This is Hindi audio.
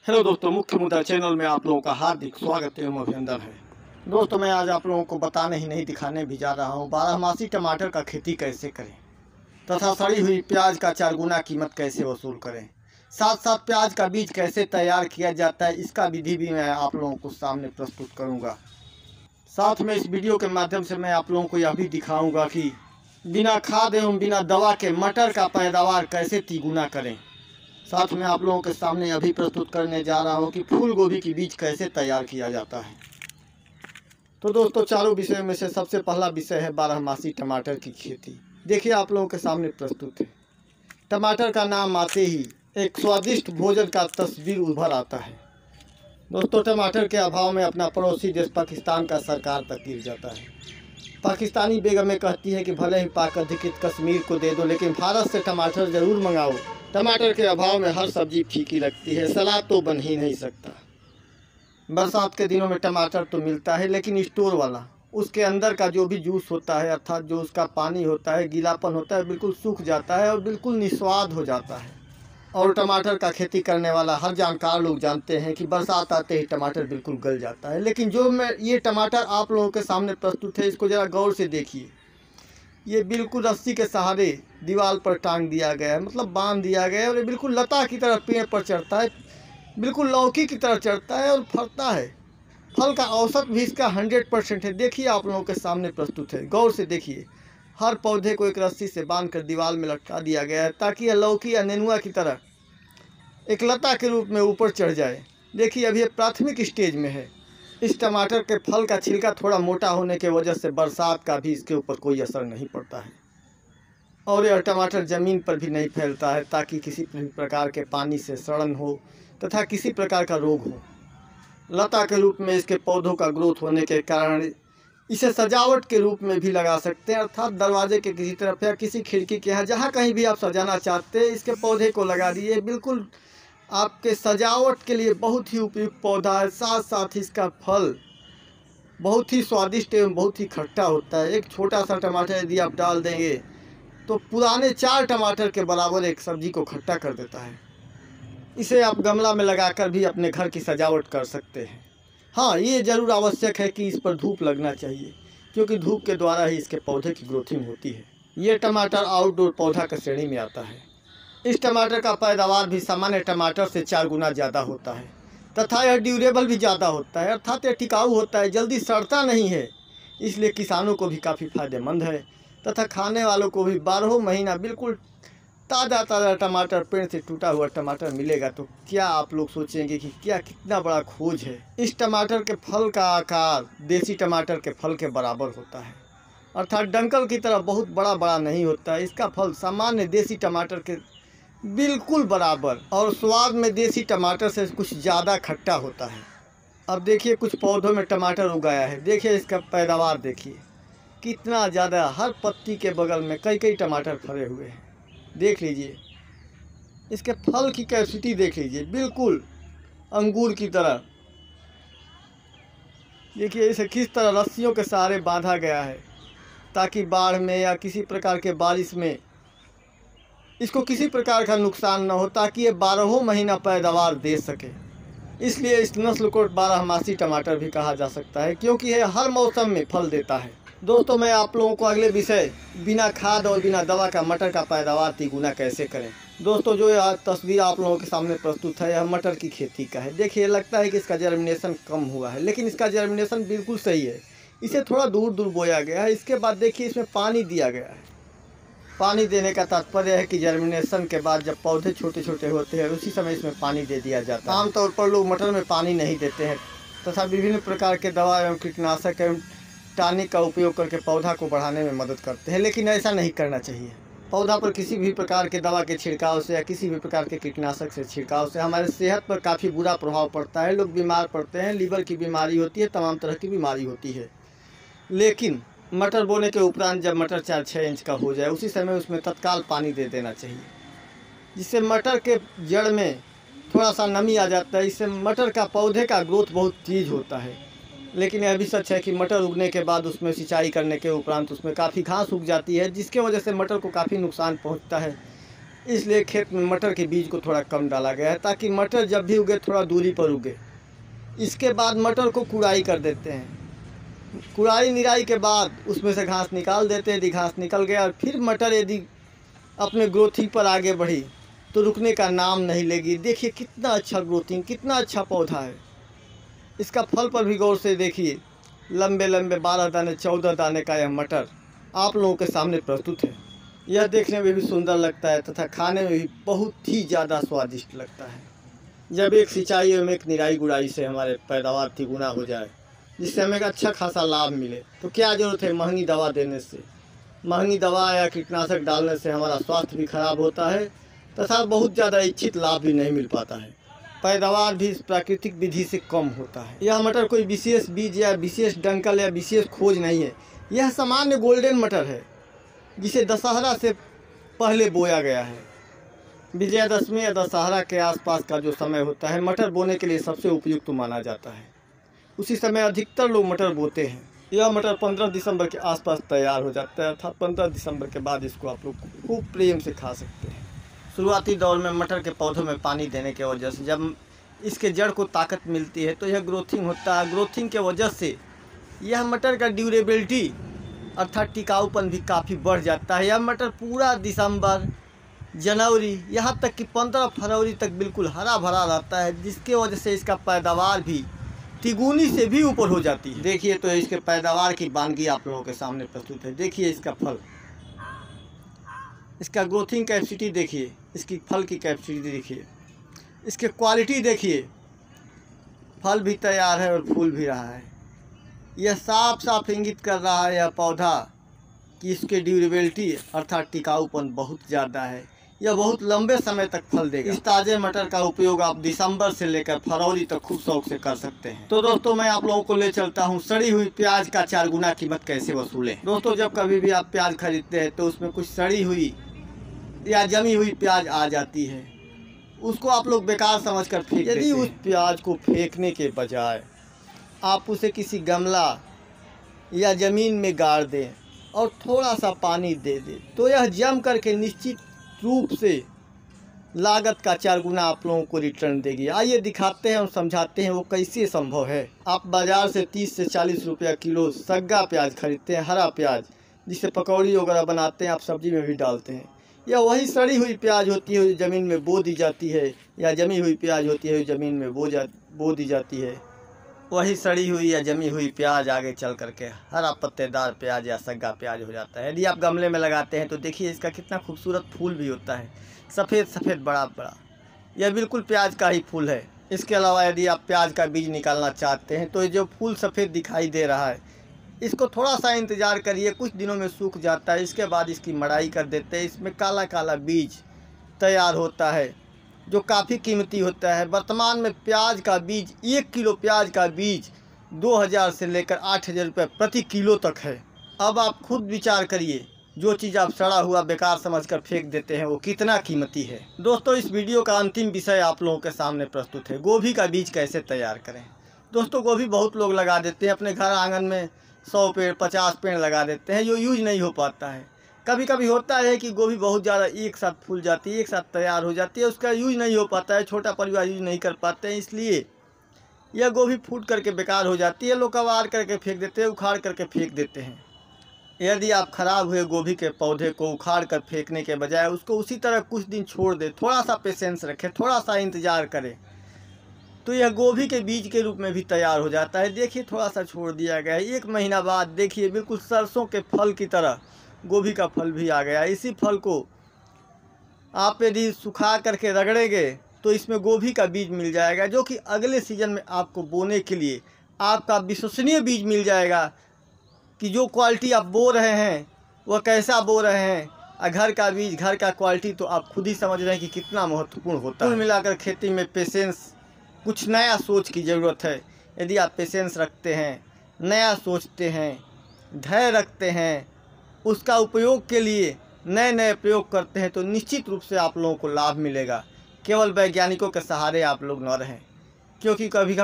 हेलो दोस्तों, मुख्य मुद्दा चैनल में आप लोगों का हार्दिक स्वागत एवं अभिनंदन है। दोस्तों, मैं आज आप लोगों को बताने ही नहीं दिखाने भी जा रहा हूँ बारहमासी टमाटर का खेती कैसे करें तथा सड़ी हुई प्याज का 4 गुना कीमत कैसे वसूल करें। साथ साथ प्याज का बीज कैसे तैयार किया जाता है, इसका विधि भी मैं आप लोगों को सामने प्रस्तुत करूँगा। साथ में इस वीडियो के माध्यम से मैं आप लोगों को यह भी दिखाऊँगा कि बिना खाद एवं बिना दवा के मटर का पैदावार कैसे तिगुना करें। साथ में आप लोगों के सामने अभी प्रस्तुत करने जा रहा हूँ कि फूल गोभी की बीज कैसे तैयार किया जाता है। तो दोस्तों, चारों विषयों में से सबसे पहला विषय है बारहमासी टमाटर की खेती। देखिए, आप लोगों के सामने प्रस्तुत है। टमाटर का नाम आते ही एक स्वादिष्ट भोजन का तस्वीर उभर आता है। दोस्तों, टमाटर के अभाव में अपना पड़ोसी देश पाकिस्तान का सरकार तक गिर जाता है। पाकिस्तानी बेगमें कहती है कि भले ही पाक अधिकृत कश्मीर को दे दो, लेकिन भारत से टमाटर ज़रूर मंगाओ। टमाटर के अभाव में हर सब्जी फीकी लगती है, सलाद तो बन ही नहीं सकता। बरसात के दिनों में टमाटर तो मिलता है, लेकिन स्टोर वाला उसके अंदर का जो भी जूस होता है, अर्थात जो उसका पानी होता है, गीलापन होता है, बिल्कुल सूख जाता है और बिल्कुल निस्वाद हो जाता है। और टमाटर का खेती करने वाला हर जानकार लोग जानते हैं कि बरसात आते ही टमाटर बिल्कुल गल जाता है। लेकिन जो मैं ये टमाटर आप लोगों के सामने प्रस्तुत है, इसको ज़रा गौर से देखिए। ये बिल्कुल रस्सी के सहारे दीवार पर टांग दिया गया है, मतलब बांध दिया गया है, और ये बिल्कुल लता की तरह पेड़ पर चढ़ता है, बिल्कुल लौकी की तरह चढ़ता है और फलता है। फल का औसत भी इसका 100% है। देखिए, आप लोगों के सामने प्रस्तुत है, गौर से देखिए। हर पौधे को एक रस्सी से बांधकर दीवार में लटका दिया गया है ताकि यह लौकी या नेनुआ की तरह एक लता के रूप में ऊपर चढ़ जाए। देखिए, अभी ये प्राथमिक स्टेज में है। इस टमाटर के फल का छिलका थोड़ा मोटा होने की वजह से बरसात का भी इसके ऊपर कोई असर नहीं पड़ता है, और यह टमाटर ज़मीन पर भी नहीं फैलता है ताकि किसी भी प्रकार के पानी से सड़न हो तथा किसी प्रकार का रोग हो। लता के रूप में इसके पौधों का ग्रोथ होने के कारण इसे सजावट के रूप में भी लगा सकते हैं, अर्थात दरवाजे के किसी तरफ या किसी खिड़की के यहाँ, जहाँ कहीं भी आप सजाना चाहते हैं, इसके पौधे को लगा दिए। बिल्कुल आपके सजावट के लिए बहुत ही उपयुक्त पौधा है। साथ साथ इसका फल बहुत ही स्वादिष्ट एवं बहुत ही खट्टा होता है। एक छोटा सा टमाटर यदि आप डाल देंगे तो पुराने 4 टमाटर के बराबर एक सब्जी को खट्टा कर देता है। इसे आप गमला में लगाकर भी अपने घर की सजावट कर सकते हैं। हाँ, ये ज़रूर आवश्यक है कि इस पर धूप लगना चाहिए, क्योंकि धूप के द्वारा ही इसके पौधे की ग्रोथिंग होती है। ये टमाटर आउटडोर पौधा की श्रेणी में आता है। इस टमाटर का पैदावार भी सामान्य टमाटर से 4 गुना ज़्यादा होता है तथा यह ड्यूरेबल भी ज़्यादा होता है, अर्थात यह टिकाऊ होता है, जल्दी सड़ता नहीं है। इसलिए किसानों को भी काफ़ी फायदेमंद है तथा खाने वालों को भी 12 महीना बिल्कुल ताज़ा ताज़ा टमाटर, पेड़ से टूटा हुआ टमाटर मिलेगा। तो क्या आप लोग सोचेंगे कि क्या कितना बड़ा खोज है। इस टमाटर के फल का आकार देसी टमाटर के फल के बराबर होता है, अर्थात डंकल की तरह बहुत बड़ा बड़ा नहीं होता है। इसका फल सामान्य देसी टमाटर के बिल्कुल बराबर और स्वाद में देसी टमाटर से कुछ ज़्यादा खट्टा होता है। अब देखिए, कुछ पौधों में टमाटर उगाया है। देखिए, इसका पैदावार देखिए कितना ज़्यादा। हर पत्ती के बगल में कई कई टमाटर फरे हुए हैं। देख लीजिए, इसके फल की कैपेसिटी देख लीजिए, बिल्कुल अंगूर की तरह। देखिए, इसे किस तरह रस्सियों के सहारे बांधा गया है ताकि बाढ़ में या किसी प्रकार के बारिश में इसको किसी प्रकार का नुकसान न हो, ताकि ये 12 महीना पैदावार दे सके। इसलिए इस नस्ल को बारहमासी टमाटर भी कहा जा सकता है, क्योंकि यह हर मौसम में फल देता है। दोस्तों, मैं आप लोगों को अगले विषय बिना खाद और बिना दवा का मटर का पैदावार तिगुना कैसे करें। दोस्तों, जो यह तस्वीर आप लोगों के सामने प्रस्तुत है, यह मटर की खेती का है। देखिए, लगता है कि इसका जर्मिनेशन कम हुआ है, लेकिन इसका जर्मिनेशन बिल्कुल सही है। इसे थोड़ा दूर दूर बोया गया है। इसके बाद देखिए, इसमें पानी दिया गया है। पानी देने का तात्पर्य है कि जर्मिनेशन के बाद जब पौधे छोटे छोटे होते हैं, उसी समय इसमें पानी दे दिया जाता है। आमतौर पर लोग मटर में पानी नहीं देते हैं तथा विभिन्न प्रकार के दवा एवं कीटनाशक एवं टॉनिक का उपयोग करके पौधा को बढ़ाने में मदद करते हैं, लेकिन ऐसा नहीं करना चाहिए। पौधा पर किसी भी प्रकार के दवा के छिड़काव से या किसी भी प्रकार के कीटनाशक से छिड़काव से हमारे सेहत पर काफ़ी बुरा प्रभाव पड़ता है। लोग बीमार पड़ते हैं, लीवर की बीमारी होती है, तमाम तरह की बीमारी होती है। लेकिन मटर बोने के उपरांत जब मटर 4-6 इंच का हो जाए, उसी समय उसमें तत्काल पानी दे देना चाहिए, जिससे मटर के जड़ में थोड़ा सा नमी आ जाता है। इससे मटर का पौधे का ग्रोथ बहुत तेज होता है। लेकिन यह भी सच है कि मटर उगने के बाद उसमें सिंचाई करने के उपरांत उसमें काफ़ी घास उग जाती है, जिसके वजह से मटर को काफ़ी नुकसान पहुंचता है। इसलिए खेत में मटर के बीज को थोड़ा कम डाला गया है, ताकि मटर जब भी उगे थोड़ा दूरी पर उगे। इसके बाद मटर को कुड़ाई कर देते हैं। कुड़ाई निराई के बाद उसमें से घास निकाल देते हैं। यदि घास निकल गया और फिर मटर यदि अपने ग्रोथिंग पर आगे बढ़ी तो रुकने का नाम नहीं लेगी। देखिए कितना अच्छा ग्रोथिंग, कितना अच्छा पौधा है। इसका फल पर भी गौर से देखिए, लंबे लंबे 12 दाने 14 दाने का यह मटर आप लोगों के सामने प्रस्तुत है। यह देखने में भी सुंदर लगता है तथा खाने में भी बहुत ही ज़्यादा स्वादिष्ट लगता है। जब एक सिंचाई एवं एक निराई गुड़ाई से हमारे पैदावार तिगुना हो जाए, जिससे हमें एक अच्छा खासा लाभ मिले, तो क्या ज़रूरत है महंगी दवा देने से। महंगी दवा या कीटनाशक डालने से हमारा स्वास्थ्य भी खराब होता है तथा बहुत ज़्यादा इच्छित लाभ भी नहीं मिल पाता है। पैदावार भी इस प्राकृतिक विधि से कम होता है। यह मटर कोई विशेष बीज या विशेष डंकल या विशेष खोज नहीं है। यह सामान्य गोल्डन मटर है, जिसे दशहरा से पहले बोया गया है। विजयादशमी या दशहरा के आसपास का जो समय होता है, मटर बोने के लिए सबसे उपयुक्त माना जाता है। उसी समय अधिकतर लोग मटर बोते हैं। यह मटर 15 दिसंबर के आसपास तैयार हो जाता है, अर्थात 15 दिसंबर के बाद इसको आप लोग खूब प्रेम से खा सकते हैं। शुरुआती दौर में मटर के पौधों में पानी देने की वजह से जब इसके जड़ को ताकत मिलती है तो यह ग्रोथिंग होता है। ग्रोथिंग के वजह से यह मटर का ड्यूरेबिलिटी अर्थात टिकाऊपन भी काफ़ी बढ़ जाता है। यह मटर पूरा दिसंबर, जनवरी, यहाँ तक कि 15 फरवरी तक बिल्कुल हरा भरा रहता है, जिसके वजह से इसका पैदावार भी तिगुनी से भी ऊपर हो जाती है। देखिए तो इसके पैदावार की वानगी आप लोगों के सामने प्रस्तुत है। देखिए इसका फल, इसका ग्रोथिंग कैपेसिटी देखिए, इसकी फल की कैपेसिटी देखिए, इसके क्वालिटी देखिए। फल भी तैयार है और फूल भी रहा है। यह साफ साफ इंगित कर रहा है यह पौधा कि इसके ड्यूरेबिलिटी अर्थात टिकाऊपन बहुत ज़्यादा है। यह बहुत लंबे समय तक फल देगा। इस ताज़े मटर का उपयोग आप दिसंबर से लेकर फरवरी तक खूब शौक से कर सकते हैं। तो दोस्तों मैं आप लोगों को ले चलता हूँ सड़ी हुई प्याज का 4 गुना कीमत कैसे वसूलें। दोस्तों जब कभी भी आप प्याज खरीदते हैं तो उसमें कुछ सड़ी हुई या जमी हुई प्याज आ जाती है, उसको आप लोग बेकार समझकर फेंक देते हैं। यदि उस प्याज को फेंकने के बजाय आप उसे किसी गमला या ज़मीन में गाड़ दें और थोड़ा सा पानी दे दें तो यह जम करके निश्चित रूप से लागत का 4 गुना आप लोगों को रिटर्न देगी। आइए दिखाते हैं और समझाते हैं वो कैसे संभव है। आप बाज़ार से 30 से 40 रुपया किलो सग्गा प्याज खरीदते हैं, हरा प्याज, जिसे पकौड़ी वगैरह बनाते हैं, आप सब्जी में भी डालते हैं। यह वही सड़ी हुई प्याज होती है जो ज़मीन में बो दी जाती है, या जमी हुई प्याज होती है जो ज़मीन में बो दी जाती है। वही सड़ी हुई या जमी हुई प्याज आगे चल करके हरा पत्तेदार प्याज या सग्गा प्याज हो जाता है। यदि आप गमले में लगाते हैं तो देखिए इसका कितना खूबसूरत फूल भी होता है, सफ़ेद सफ़ेद बड़ा बड़ा। यह बिल्कुल प्याज का ही फूल है। इसके अलावा यदि आप प्याज का बीज निकालना चाहते हैं तो ये जो फूल सफ़ेद दिखाई दे रहा है, इसको थोड़ा सा इंतज़ार करिए, कुछ दिनों में सूख जाता है। इसके बाद इसकी मड़ाई कर देते हैं। इसमें काला काला बीज तैयार होता है जो काफ़ी कीमती होता है। वर्तमान में प्याज का बीज 1 किलो प्याज का बीज 2000 से लेकर 8000 रुपये प्रति किलो तक है। अब आप खुद विचार करिए, जो चीज़ आप सड़ा हुआ बेकार समझकर फेंक देते हैं वो कितना कीमती है। दोस्तों इस वीडियो का अंतिम विषय आप लोगों के सामने प्रस्तुत है, गोभी का बीज कैसे तैयार करें। दोस्तों गोभी बहुत लोग लगा देते हैं अपने घर आंगन में, 100 पेड़ 50 पेड़ लगा देते हैं, जो यूज नहीं हो पाता है। कभी कभी होता है कि गोभी बहुत ज़्यादा एक साथ फूल जाती है, एक साथ तैयार हो जाती है, उसका यूज नहीं हो पाता है, छोटा परिवार यूज नहीं कर पाते हैं, इसलिए यह गोभी फूट करके बेकार हो जाती है। लोग कबाड़ करके फेंक देते हैं, उखाड़ करके फेंक देते हैं। यदि आप ख़राब हुए गोभी के पौधे को उखाड़ कर फेंकने के बजाय उसको उसी तरह कुछ दिन छोड़ दें, थोड़ा सा पेशेंस रखें, थोड़ा सा इंतज़ार करें, तो यह गोभी के बीज के रूप में भी तैयार हो जाता है। देखिए थोड़ा सा छोड़ दिया गया है, 1 महीना बाद देखिए बिल्कुल सरसों के फल की तरह गोभी का फल भी आ गया। इसी फल को आप यदि सुखा करके रगड़ेंगे तो इसमें गोभी का बीज मिल जाएगा, जो कि अगले सीजन में आपको बोने के लिए आपका विश्वसनीय बीज मिल जाएगा कि जो क्वालिटी आप बो रहे हैं वह कैसा बो रहे हैं। घर का बीज, घर का क्वालिटी तो आप खुद ही समझ रहे हैं कि कितना महत्वपूर्ण होता है। कुल मिलाकर खेती में पेशेंस, कुछ नया सोच की ज़रूरत है। यदि आप पेशेंस रखते हैं, नया सोचते हैं, धैर्य रखते हैं, उसका उपयोग के लिए नए नए प्रयोग करते हैं तो निश्चित रूप से आप लोगों को लाभ मिलेगा। केवल वैज्ञानिकों के सहारे आप लोग न रहें, क्योंकि कभी